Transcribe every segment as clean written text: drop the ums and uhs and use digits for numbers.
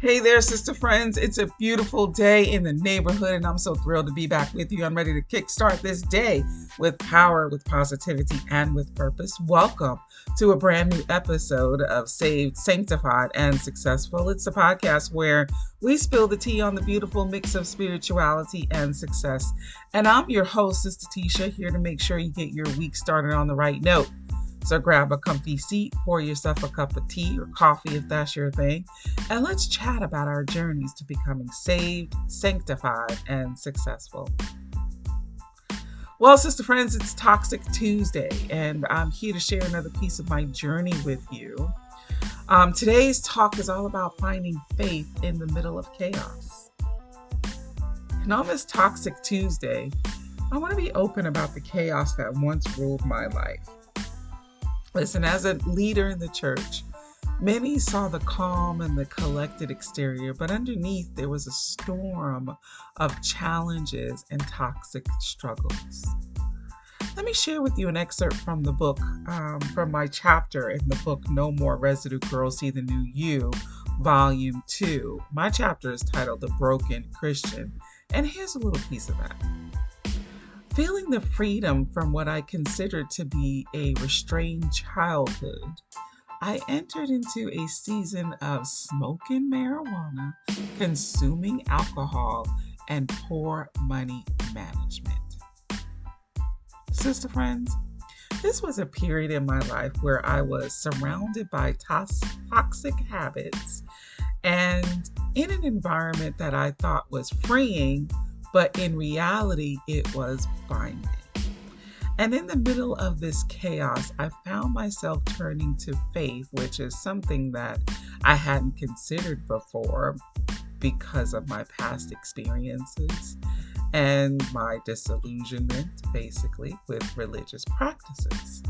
Hey there, sister friends. It's a beautiful day in the neighborhood, and I'm so thrilled to be back with you. I'm ready to kickstart this day with power, with positivity, and with purpose. Welcome to a brand new episode of Saved, Sanctified, and Successful. It's a podcast where we spill the tea on the beautiful mix of spirituality and success. And I'm your host, Sister Tisha, here to make sure you get your week started on the right note. So grab a comfy seat, pour yourself a cup of tea or coffee if that's your thing, and let's chat about our journeys to becoming saved, sanctified, and successful. Well, sister friends, it's Toxic Tuesday, and I'm here to share another piece of my journey with you. Today's talk is all about finding faith in the middle of chaos. And on this Toxic Tuesday, I want to be open about the chaos that once ruled my life. Listen, as a leader in the church, many saw the calm and the collected exterior, but underneath there was a storm of challenges and toxic struggles. Let me share with you an excerpt from the book, from my chapter in the book, No More Residue, Girls See the New You, Volume 2. My chapter is titled The Broken Christian, and here's a little piece of that. Feeling the freedom from what I considered to be a restrained childhood, I entered into a season of smoking marijuana, consuming alcohol, and poor money management. Sister friends, this was a period in my life where I was surrounded by toxic habits and in an environment that I thought was freeing, but in reality, it was binding. And in the middle of this chaos, I found myself turning to faith, which is something that I hadn't considered before because of my past experiences and my disillusionment, basically, with religious practices.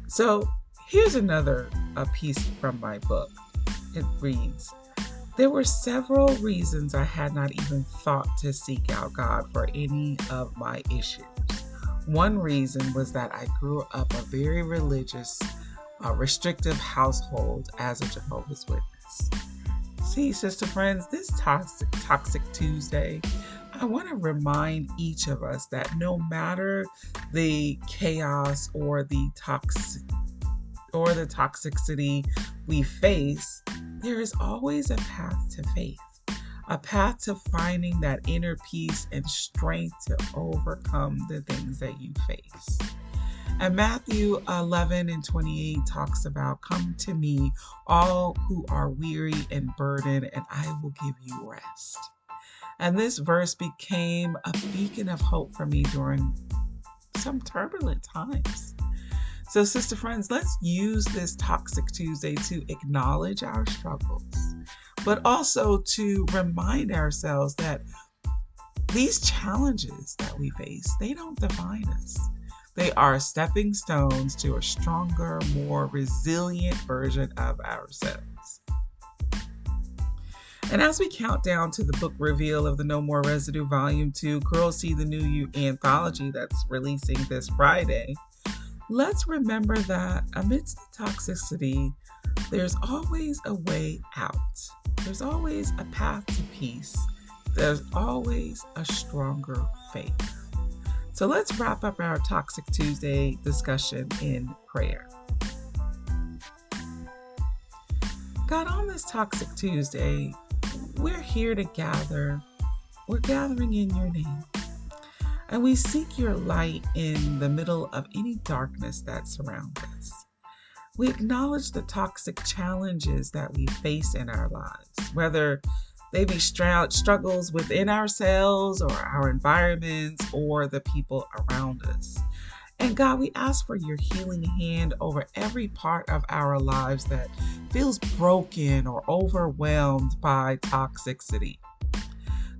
So here's another piece from my book. It reads, there were several reasons I had not even thought to seek out God for any of my issues. One reason was that I grew up a very religious, restrictive household as a Jehovah's Witness. See, sister friends, this Toxic Tuesday, I want to remind each of us that no matter the chaos or the toxicity we face, there is always a path to faith, a path to finding that inner peace and strength to overcome the things that you face. And Matthew 11:28 talks about, come to me, all who are weary and burdened, and I will give you rest. And this verse became a beacon of hope for me during some turbulent times. So, sister friends, let's use this Toxic Tuesday to acknowledge our struggles, but also to remind ourselves that these challenges that we face, they don't define us. They are stepping stones to a stronger, more resilient version of ourselves. And as we count down to the book reveal of the No More Residue Volume 2, Girls See the New You anthology that's releasing this Friday, let's remember that amidst the toxicity, there's always a way out. There's always a path to peace. There's always a stronger faith. So let's wrap up our Toxic Tuesday discussion in prayer. God, on this Toxic Tuesday, we're here to gather. We're gathering in your name. And we seek your light in the middle of any darkness that surrounds us. We acknowledge the toxic challenges that we face in our lives, whether they be struggles within ourselves or our environments or the people around us. And God, we ask for your healing hand over every part of our lives that feels broken or overwhelmed by toxicity.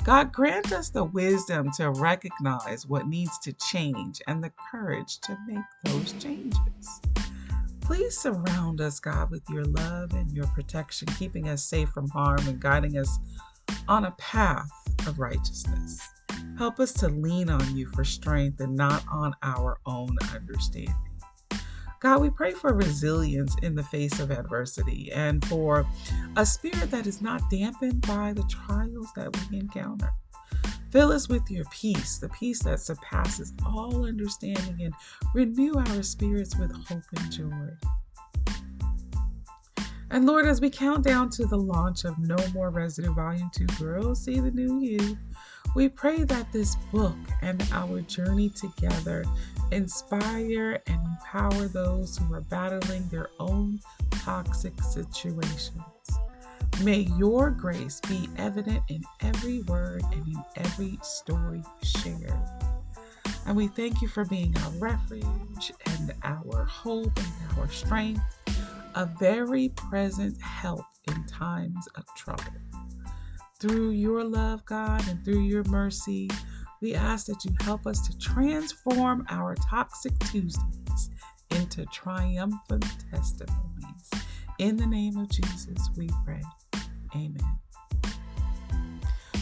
God, grant us the wisdom to recognize what needs to change and the courage to make those changes. Please surround us, God, with your love and your protection, keeping us safe from harm and guiding us on a path of righteousness. Help us to lean on you for strength and not on our own understanding. God, we pray for resilience in the face of adversity and for a spirit that is not dampened by the trials that we encounter. Fill us with your peace, the peace that surpasses all understanding, and renew our spirits with hope and joy. And Lord, as we count down to the launch of No More Residue Volume 2, Girls See the New You, we pray that this book and our journey together inspire and empower those who are battling their own toxic situations. May your grace be evident in every word and in every story shared. And we thank you for being our refuge and our hope and our strength, a very present help in times of trouble. Through your love, God, and through your mercy, we ask that you help us to transform our toxic Tuesdays into triumphant testimonies. In the name of Jesus, we pray. Amen.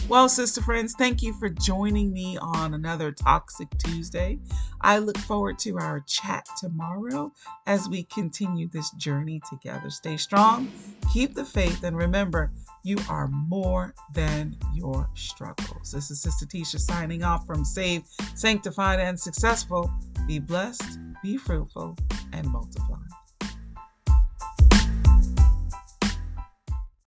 Well, sister friends, thank you for joining me on another Toxic Tuesday. I look forward to our chat tomorrow as we continue this journey together. Stay strong, keep the faith, and remember, you are more than your struggles. This is Sister Tisha signing off from Saved, Sanctified, and Successful. Be blessed, be fruitful, and multiply.